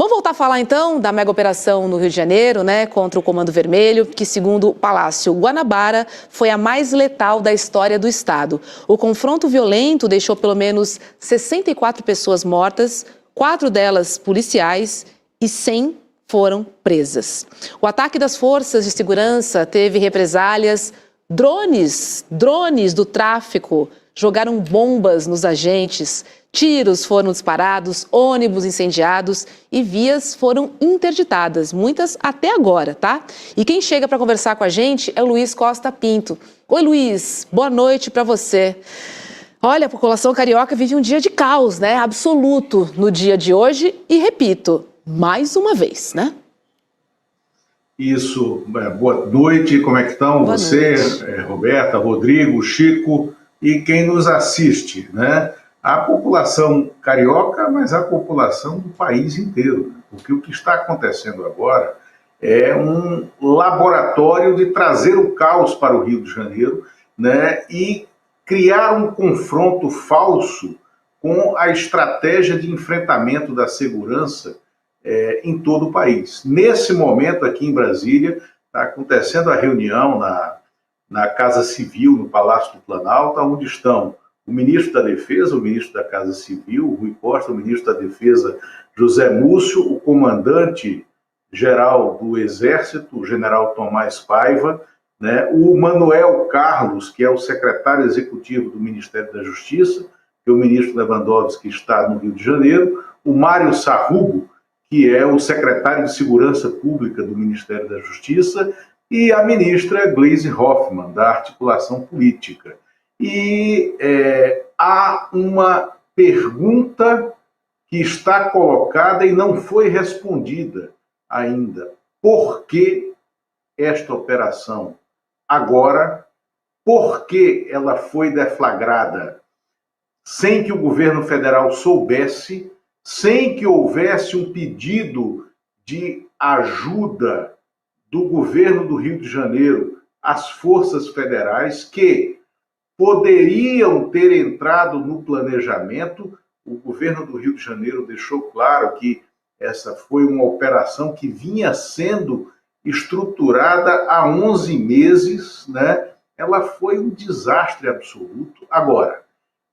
Vamos voltar a falar então da mega operação no Rio de Janeiro, né, contra o Comando Vermelho, que segundo o Palácio Guanabara foi a mais letal da história do estado. O confronto violento deixou pelo menos 64 pessoas mortas, 4 delas policiais e 100 foram presas. O ataque das forças de segurança teve represálias. Drones do tráfico jogaram bombas nos agentes, tiros foram disparados, ônibus incendiados e vias foram interditadas, muitas até agora, tá? E quem chega para conversar com a gente é o Luiz Costa Pinto. Oi, Luiz, boa noite para você. Olha, a população carioca vive um dia de caos, né? Absoluto no dia de hoje e, repito, mais uma vez, né? Isso, boa noite, como é que estão você, Roberta, Rodrigo, Chico e quem nos assiste, né? A população carioca, mas a população do país inteiro, porque o que está acontecendo agora é um laboratório de trazer o caos para o Rio de Janeiro, né? E criar um confronto falso com a estratégia de enfrentamento da segurança em todo o país. Nesse momento, aqui em Brasília, está acontecendo a reunião na Casa Civil, no Palácio do Planalto, onde estão o ministro da Defesa, o ministro da Casa Civil, Rui Costa, o ministro da Defesa, José Múcio, o comandante-geral do Exército, o general Tomás Paiva, né, o Manuel Carlos, que é o secretário executivo do Ministério da Justiça, que é o ministro Lewandowski, que está no Rio de Janeiro, o Mário Sarrubo, que é o secretário de Segurança Pública do Ministério da Justiça, e a ministra Gleisi Hoffmann, da Articulação Política. E há uma pergunta que está colocada e não foi respondida ainda. Por que esta operação agora? Por que ela foi deflagrada sem que o governo federal soubesse, sem que houvesse um pedido de ajuda do governo do Rio de Janeiro às forças federais que poderiam ter entrado no planejamento? O governo do Rio de Janeiro deixou claro que essa foi uma operação que vinha sendo estruturada há 11 meses, né? Ela foi um desastre absoluto. Agora,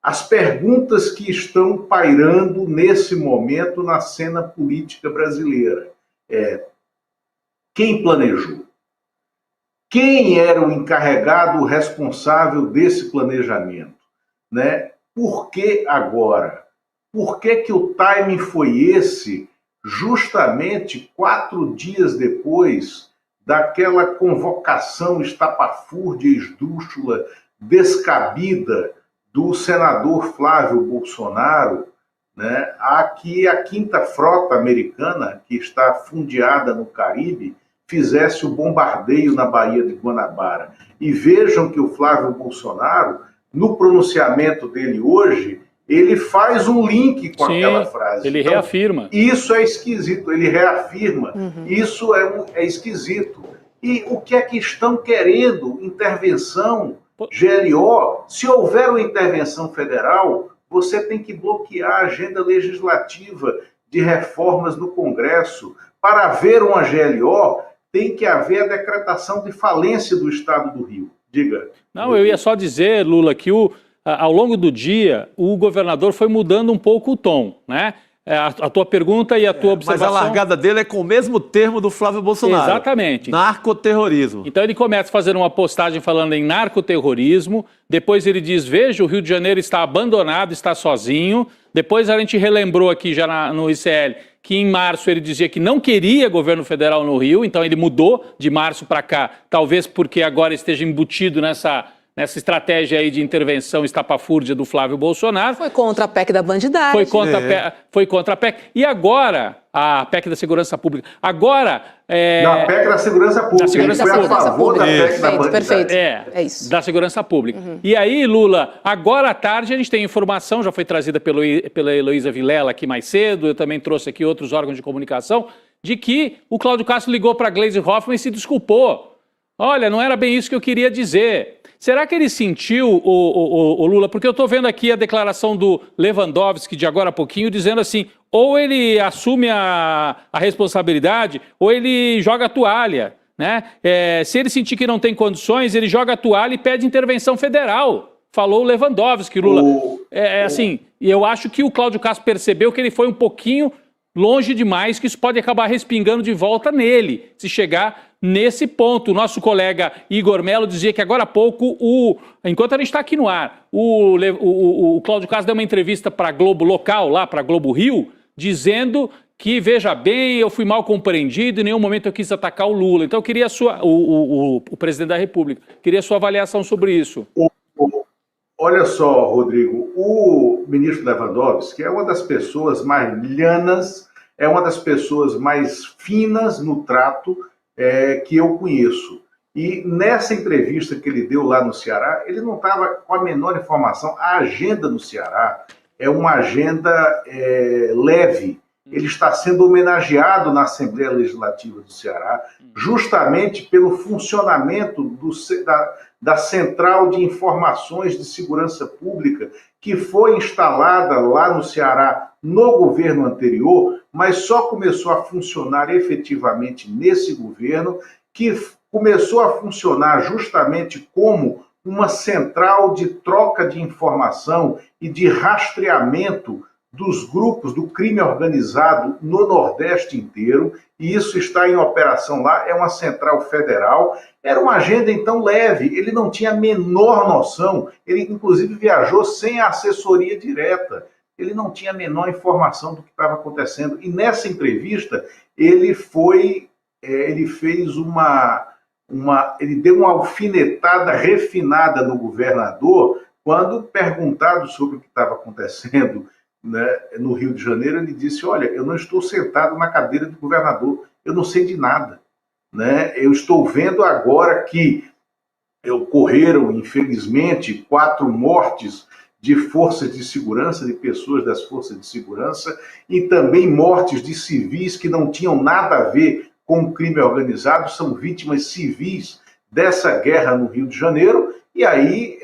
as perguntas que estão pairando nesse momento na cena política brasileira quem planejou? Quem era o encarregado, o responsável desse planejamento? Né? Por que agora? Por que o timing foi esse, justamente 4 dias depois daquela convocação estapafúrdia, esdrúxula, descabida do senador Flávio Bolsonaro, né, a que a 5ª Frota Americana, que está fundeada no Caribe, fizesse o bombardeio na Baía de Guanabara. E vejam que o Flávio Bolsonaro, no pronunciamento dele hoje, ele faz um link com aquela frase. Ele reafirma. Isso é esquisito, ele reafirma. Isso é esquisito. E o que é que estão querendo? Intervenção, GLO. Se houver uma intervenção federal, você tem que bloquear a agenda legislativa de reformas no Congresso. Para haver uma GLO, tem que haver a decretação de falência do Estado do Rio. Diga. Não, eu ia só dizer, Lula, que ao longo do dia o governador foi mudando um pouco o tom, né? A tua pergunta e a tua observação... Mas a largada dele é com o mesmo termo do Flávio Bolsonaro. Exatamente. Narcoterrorismo. Então ele começa a fazer uma postagem falando em narcoterrorismo, depois ele diz, veja, o Rio de Janeiro está abandonado, está sozinho. Depois a gente relembrou aqui já no ICL que em março ele dizia que não queria governo federal no Rio, então ele mudou de março para cá, talvez porque agora esteja embutido nessa estratégia aí de intervenção estapafúrdia do Flávio Bolsonaro. Foi contra a PEC da bandidagem. Foi contra a PEC. E agora, a PEC da Segurança Pública. Agora... Na PEC da Segurança Pública. Da Segurança Ele foi Pública. a favor da PEC da bandidagem. Perfeito. É isso. Da Segurança Pública. E aí, Lula, agora à tarde a gente tem informação, já foi trazida pela Heloísa Vilela aqui mais cedo, eu também trouxe aqui outros órgãos de comunicação, de que o Cláudio Castro ligou para a Gleisi Hoffmann e se desculpou. Olha, não era bem isso que eu queria dizer. Será que ele sentiu, o Lula, porque eu estou vendo aqui a declaração do Lewandowski de agora a pouquinho, dizendo assim, ou ele assume a responsabilidade, ou ele joga a toalha, né? Se ele sentir que não tem condições, ele joga a toalha e pede intervenção federal. Falou o Lewandowski, Lula. Assim, e eu acho que o Cláudio Castro percebeu que ele foi um pouquinho longe demais, que isso pode acabar respingando de volta nele, se chegar nesse ponto. O nosso colega Igor Melo dizia que agora há pouco, enquanto a gente está aqui no ar, o Cláudio Castro deu uma entrevista para a Globo local, lá para a Globo Rio, dizendo que, veja bem, eu fui mal compreendido, em nenhum momento eu quis atacar o Lula. Então eu queria o presidente da República, queria a sua avaliação sobre isso. Olha só, Rodrigo, o ministro Lewandowski é uma das pessoas mais lianas, é uma das pessoas mais finas no trato que eu conheço. E nessa entrevista que ele deu lá no Ceará, ele não estava com a menor informação. A agenda no Ceará é uma agenda leve. Ele está sendo homenageado na Assembleia Legislativa do Ceará, justamente pelo funcionamento da Central de Informações de Segurança Pública, que foi instalada lá no Ceará no governo anterior, mas só começou a funcionar efetivamente nesse governo, que começou a funcionar justamente como uma central de troca de informação e de rastreamento dos grupos do crime organizado no Nordeste inteiro, e isso está em operação lá, é uma central federal. Era uma agenda, então, leve, ele não tinha a menor noção, ele, inclusive, viajou sem a assessoria direta, ele não tinha a menor informação do que estava acontecendo, e nessa entrevista, ele deu uma alfinetada refinada no governador, quando perguntado sobre o que estava acontecendo, né, no Rio de Janeiro, ele disse: olha, eu não estou sentado na cadeira do governador, eu não sei de nada, né? Eu estou vendo agora que ocorreram, infelizmente, 4 mortes de forças de segurança, de pessoas das forças de segurança, e também mortes de civis que não tinham nada a ver com o crime organizado, são vítimas civis dessa guerra no Rio de Janeiro, e aí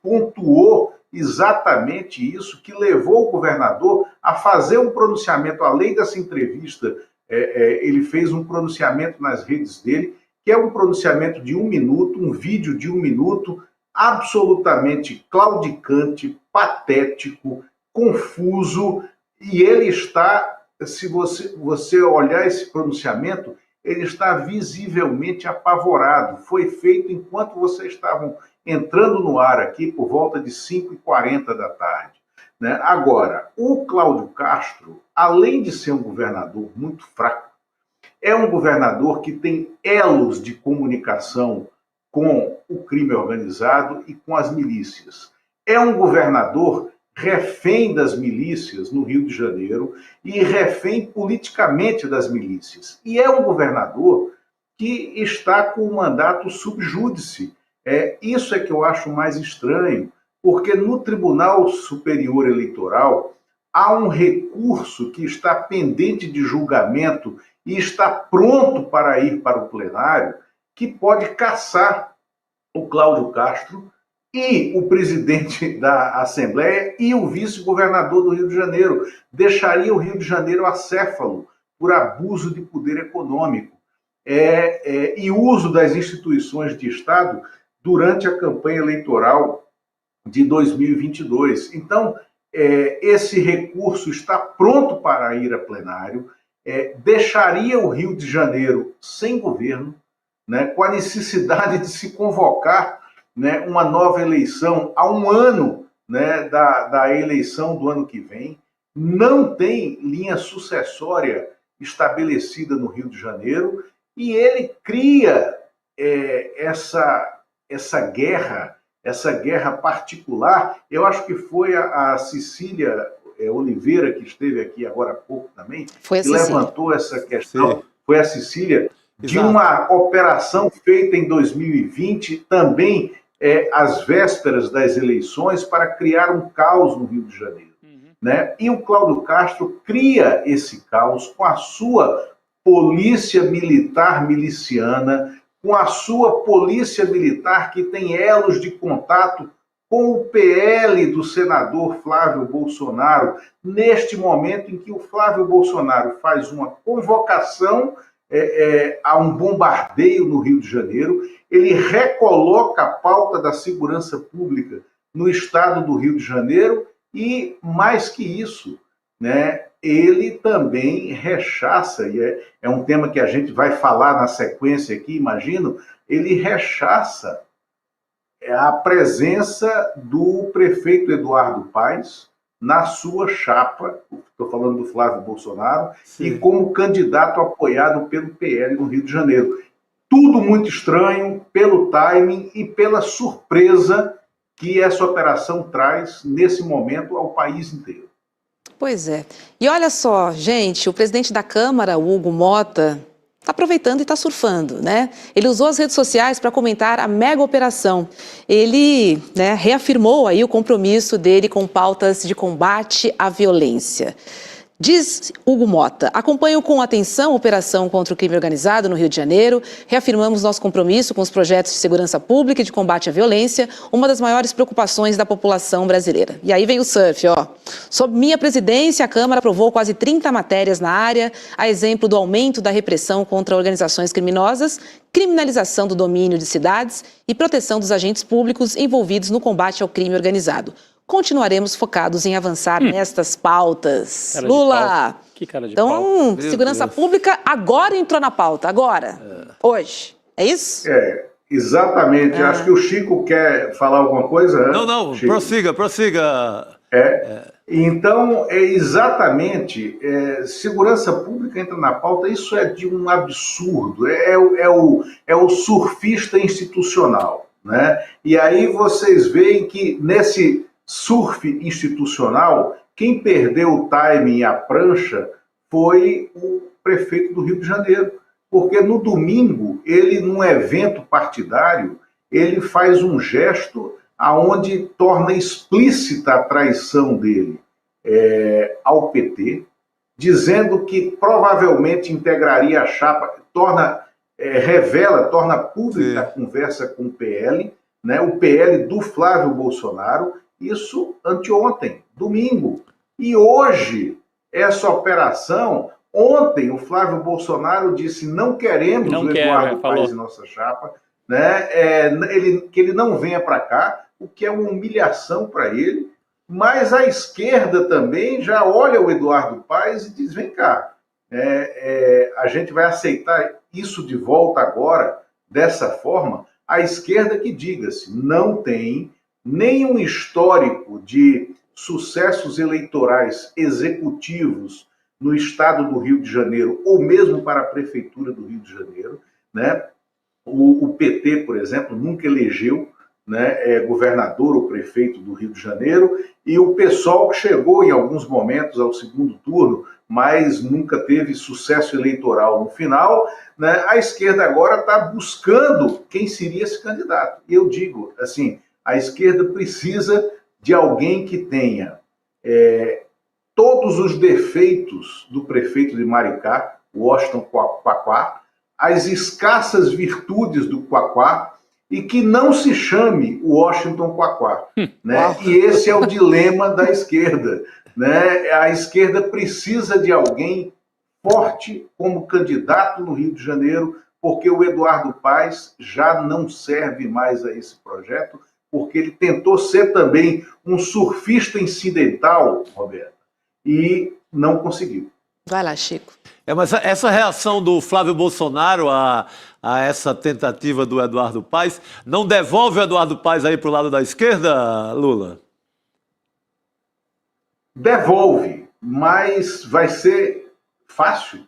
pontuou exatamente isso que levou o governador a fazer um pronunciamento, além dessa entrevista, ele fez um pronunciamento nas redes dele, que é um pronunciamento de 1 minuto, um vídeo de 1 minuto, absolutamente claudicante, patético, confuso, e ele está, se você olhar esse pronunciamento, ele está visivelmente apavorado. Foi feito enquanto vocês estavam entrando no ar aqui por volta de 5h40 da tarde. Né? Agora, o Cláudio Castro, além de ser um governador muito fraco, é um governador que tem elos de comunicação com o crime organizado e com as milícias. É um governador refém das milícias no Rio de Janeiro e refém politicamente das milícias. E é um governador que está com o mandato sub judice. Isso é que eu acho mais estranho, porque no Tribunal Superior Eleitoral há um recurso que está pendente de julgamento e está pronto para ir para o plenário, que pode cassar o Cláudio Castro e o presidente da Assembleia e o vice-governador do Rio de Janeiro. Deixaria o Rio de Janeiro acéfalo por abuso de poder econômico e uso das instituições de Estado durante a campanha eleitoral de 2022. Então, esse recurso está pronto para ir a plenário, deixaria o Rio de Janeiro sem governo, né, com a necessidade de se convocar, né, uma nova eleição a 1 ano, né, da eleição do ano que vem. Não tem linha sucessória estabelecida no Rio de Janeiro e ele cria essa guerra particular. Eu acho que foi a Cecília Oliveira, que esteve aqui agora há pouco também, que levantou essa questão. Sim. Foi a Cecília, de uma operação feita em 2020, também às vésperas das eleições, para criar um caos no Rio de Janeiro. Né? E o Cláudio Castro cria esse caos com a sua polícia militar miliciana, com a sua polícia militar que tem elos de contato com o PL do senador Flávio Bolsonaro, neste momento em que o Flávio Bolsonaro faz uma convocação a um bombardeio no Rio de Janeiro, ele recoloca a pauta da segurança pública no estado do Rio de Janeiro e, mais que isso, né, ele também rechaça, e é um tema que a gente vai falar na sequência aqui, imagino, ele rechaça a presença do prefeito Eduardo Paes na sua chapa, estou falando do Flávio Bolsonaro, sim, e como candidato apoiado pelo PL no Rio de Janeiro. Tudo muito estranho pelo timing e pela surpresa que essa operação traz, nesse momento, ao país inteiro. Pois é. E olha só, gente, o presidente da Câmara, o Hugo Mota, está aproveitando e está surfando, né? Ele usou as redes sociais para comentar a mega operação. Ele, né, reafirmou aí o compromisso dele com pautas de combate à violência. Diz Hugo Mota: acompanho com atenção a operação contra o crime organizado no Rio de Janeiro, reafirmamos nosso compromisso com os projetos de segurança pública e de combate à violência, uma das maiores preocupações da população brasileira. E aí vem o surf, ó. Sob minha presidência, a Câmara aprovou quase 30 matérias na área, a exemplo do aumento da repressão contra organizações criminosas, criminalização do domínio de cidades e proteção dos agentes públicos envolvidos no combate ao crime organizado. Continuaremos focados em avançar nestas pautas. Cara Lula! Que cara de então, pau. segurança pública agora entrou na pauta, agora, hoje. É isso? Exatamente. Acho que o Chico quer falar alguma coisa. Não, Chico. prossiga. Então, exatamente, segurança pública entra na pauta, isso é de um absurdo, é o surfista institucional, né? E aí vocês veem que nesse surf institucional, quem perdeu o timing e a prancha foi o prefeito do Rio de Janeiro, porque no domingo, ele, num evento partidário, ele faz um gesto aonde torna explícita a traição dele ao PT, dizendo que provavelmente integraria a chapa, torna pública a conversa com o PL, né, o PL do Flávio Bolsonaro, isso anteontem, domingo. E hoje, essa operação, ontem o Flávio Bolsonaro disse: não queremos o Eduardo Paes em nossa chapa, né, que ele não venha para cá, o que é uma humilhação para ele, mas a esquerda também já olha o Eduardo Paes e diz: vem cá, a gente vai aceitar isso de volta agora, dessa forma. A esquerda que, diga-se, não tem nenhum histórico de sucessos eleitorais executivos no estado do Rio de Janeiro, ou mesmo para a prefeitura do Rio de Janeiro, né? O PT, por exemplo, nunca elegeu, né, governador ou prefeito do Rio de Janeiro, e o PSOL chegou em alguns momentos ao segundo turno, mas nunca teve sucesso eleitoral no final, né? A esquerda agora está buscando quem seria esse candidato. E eu digo assim, a esquerda precisa de alguém que tenha todos os defeitos do prefeito de Maricá, Washington Quaquá, as escassas virtudes do Quaquá, e que não se chame Washington Quaquá, né? E esse é o dilema da esquerda, né? A esquerda precisa de alguém forte como candidato no Rio de Janeiro, porque o Eduardo Paes já não serve mais a esse projeto, porque ele tentou ser também um surfista incidental, Roberto, e não conseguiu. Vai lá, Chico. Mas essa reação do Flávio Bolsonaro a essa tentativa do Eduardo Paes não devolve o Eduardo Paes aí para o lado da esquerda, Lula? Devolve, mas vai ser fácil,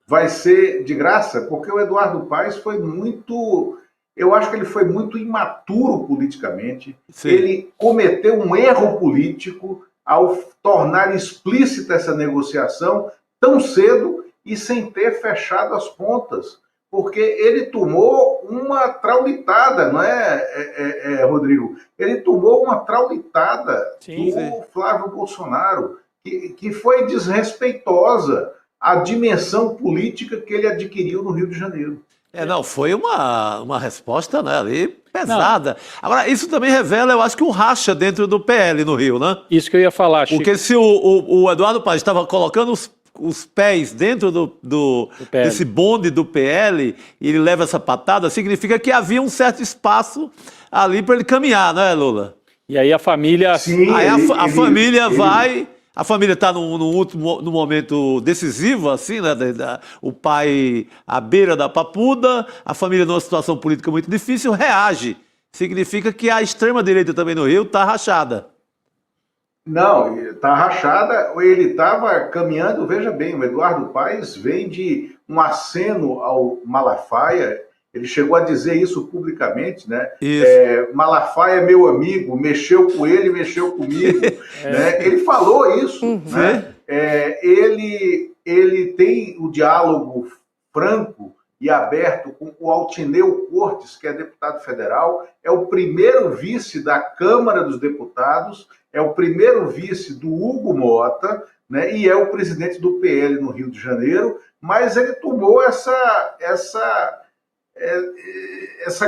vai ser de graça, porque o Eduardo Paes foi muito... Eu acho que ele foi muito imaturo politicamente. Sim. Ele cometeu um erro político ao tornar explícita essa negociação tão cedo e sem ter fechado as pontas, porque ele tomou uma traulitada, não é, Rodrigo? Ele tomou uma traulitada do Flávio Bolsonaro, que foi desrespeitosa à dimensão política que ele adquiriu no Rio de Janeiro. Não, foi uma resposta, né, ali pesada. Agora, isso também revela, eu acho que um racha dentro do PL no Rio, né? Isso que eu ia falar, Chico. Porque se o Eduardo Paes estava colocando os pés dentro desse bonde do PL e ele leva essa patada, significa que havia um certo espaço ali para ele caminhar, né, Lula? E aí a família... Sim, Aí a família vai... A família está no momento decisivo, assim, né? O pai à beira da papuda, a família numa situação política muito difícil, reage. Significa que a extrema-direita também no Rio está rachada. Não, está rachada, ele estava caminhando, veja bem, o Eduardo Paes vem de um aceno ao Malafaia, ele chegou a dizer isso publicamente, né? Isso. Malafaia é meu amigo, mexeu com ele, mexeu comigo. Né? Ele falou isso. Né? Ele tem o diálogo franco e aberto com o Altineu Cortes, que é deputado federal, é o primeiro vice da Câmara dos Deputados, é o primeiro vice do Hugo Mota, né? E é o presidente do PL no Rio de Janeiro, mas ele tomou essa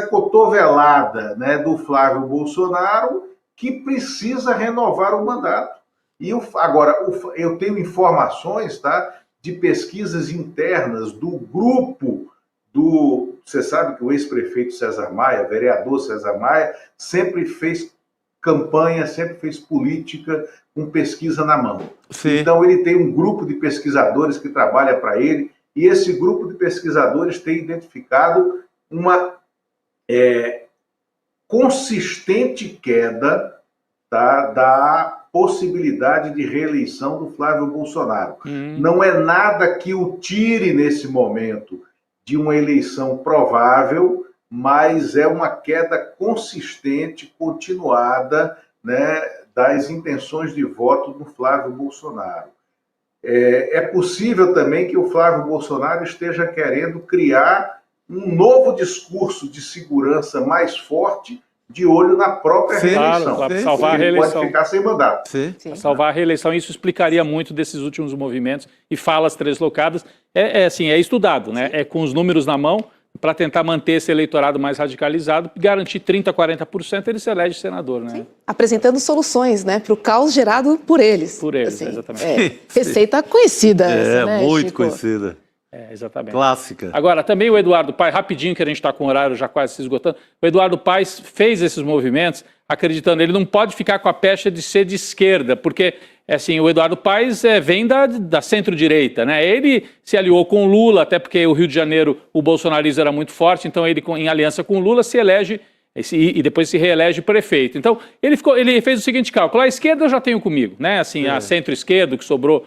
cotovelada, né, do Flávio Bolsonaro, que precisa renovar o mandato. E agora, eu tenho informações, tá, de pesquisas internas do grupo você sabe que o ex-prefeito César Maia, vereador César Maia, sempre fez campanha, sempre fez política com pesquisa na mão. Sim. Então ele tem um grupo de pesquisadores que trabalha para ele, e esse grupo de pesquisadores tem identificado uma consistente queda, tá, da possibilidade de reeleição do Flávio Bolsonaro. Não é nada que o tire nesse momento de uma eleição provável, mas é uma queda consistente, continuada, né, das intenções de voto do Flávio Bolsonaro. É possível também que o Flávio Bolsonaro esteja querendo criar um novo discurso de segurança mais forte, de olho na própria reeleição. Claro, para salvar a reeleição. Pode ficar sem mandato. Para salvar a reeleição, isso explicaria muito desses últimos movimentos e falas translocadas. Assim, é estudado, né? É com os números na mão, para tentar manter esse eleitorado mais radicalizado, garantir 30%, 40%, ele se elege senador, né? Sim. Apresentando soluções, né, para o caos gerado por eles. Por eles, assim, exatamente. Receita conhecida essa, né, muito Chico? conhecida. Exatamente. Clássica. Agora, também o Eduardo Paes, rapidinho, que a gente está com o horário já quase se esgotando, o Eduardo Paes fez esses movimentos acreditando, ele não pode ficar com a pecha de ser de esquerda, porque assim, o Eduardo Paes vem da centro-direita, né? Ele se aliou com o Lula, até porque o Rio de Janeiro, o bolsonarismo era muito forte, então ele, em aliança com o Lula, se elege e depois se reelege prefeito. Então, ele fez o seguinte cálculo, a esquerda eu já tenho comigo, né? Assim, a centro-esquerda, que sobrou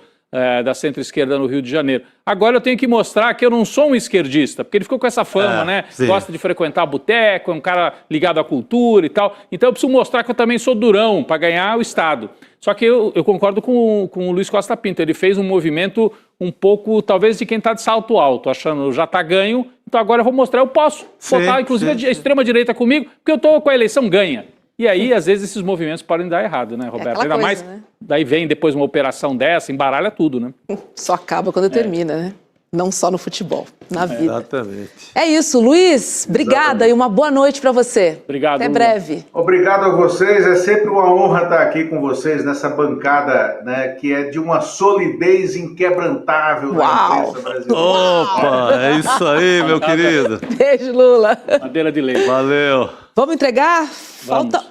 da centro-esquerda no Rio de Janeiro. Agora eu tenho que mostrar que eu não sou um esquerdista, porque ele ficou com essa fama, né? Sim. Gosta de frequentar boteco, é um cara ligado à cultura e tal. Então eu preciso mostrar que eu também sou durão para ganhar o Estado. Só que eu concordo com o Luiz Costa Pinto. Ele fez um movimento um pouco, talvez, de quem está de salto alto, achando já está ganho, então agora eu vou mostrar, eu posso botar, inclusive, a extrema-direita comigo, porque eu estou com a eleição ganha. E aí, às vezes, esses movimentos podem dar errado, né, Roberto? Ainda mais, né? Daí vem depois uma operação dessa, embaralha tudo, né? Só acaba quando termina, né? Não só no futebol, na vida. Exatamente. É isso, Luiz. Obrigada e uma boa noite para você. Obrigado. Até breve. Obrigado a vocês. É sempre uma honra estar aqui com vocês nessa bancada, né, que é de uma solidez inquebrantável da imprensa brasileira. Opa, é isso aí, meu querido. Beijo, Lula. Madeira de lei. Valeu. Vamos entregar? Falta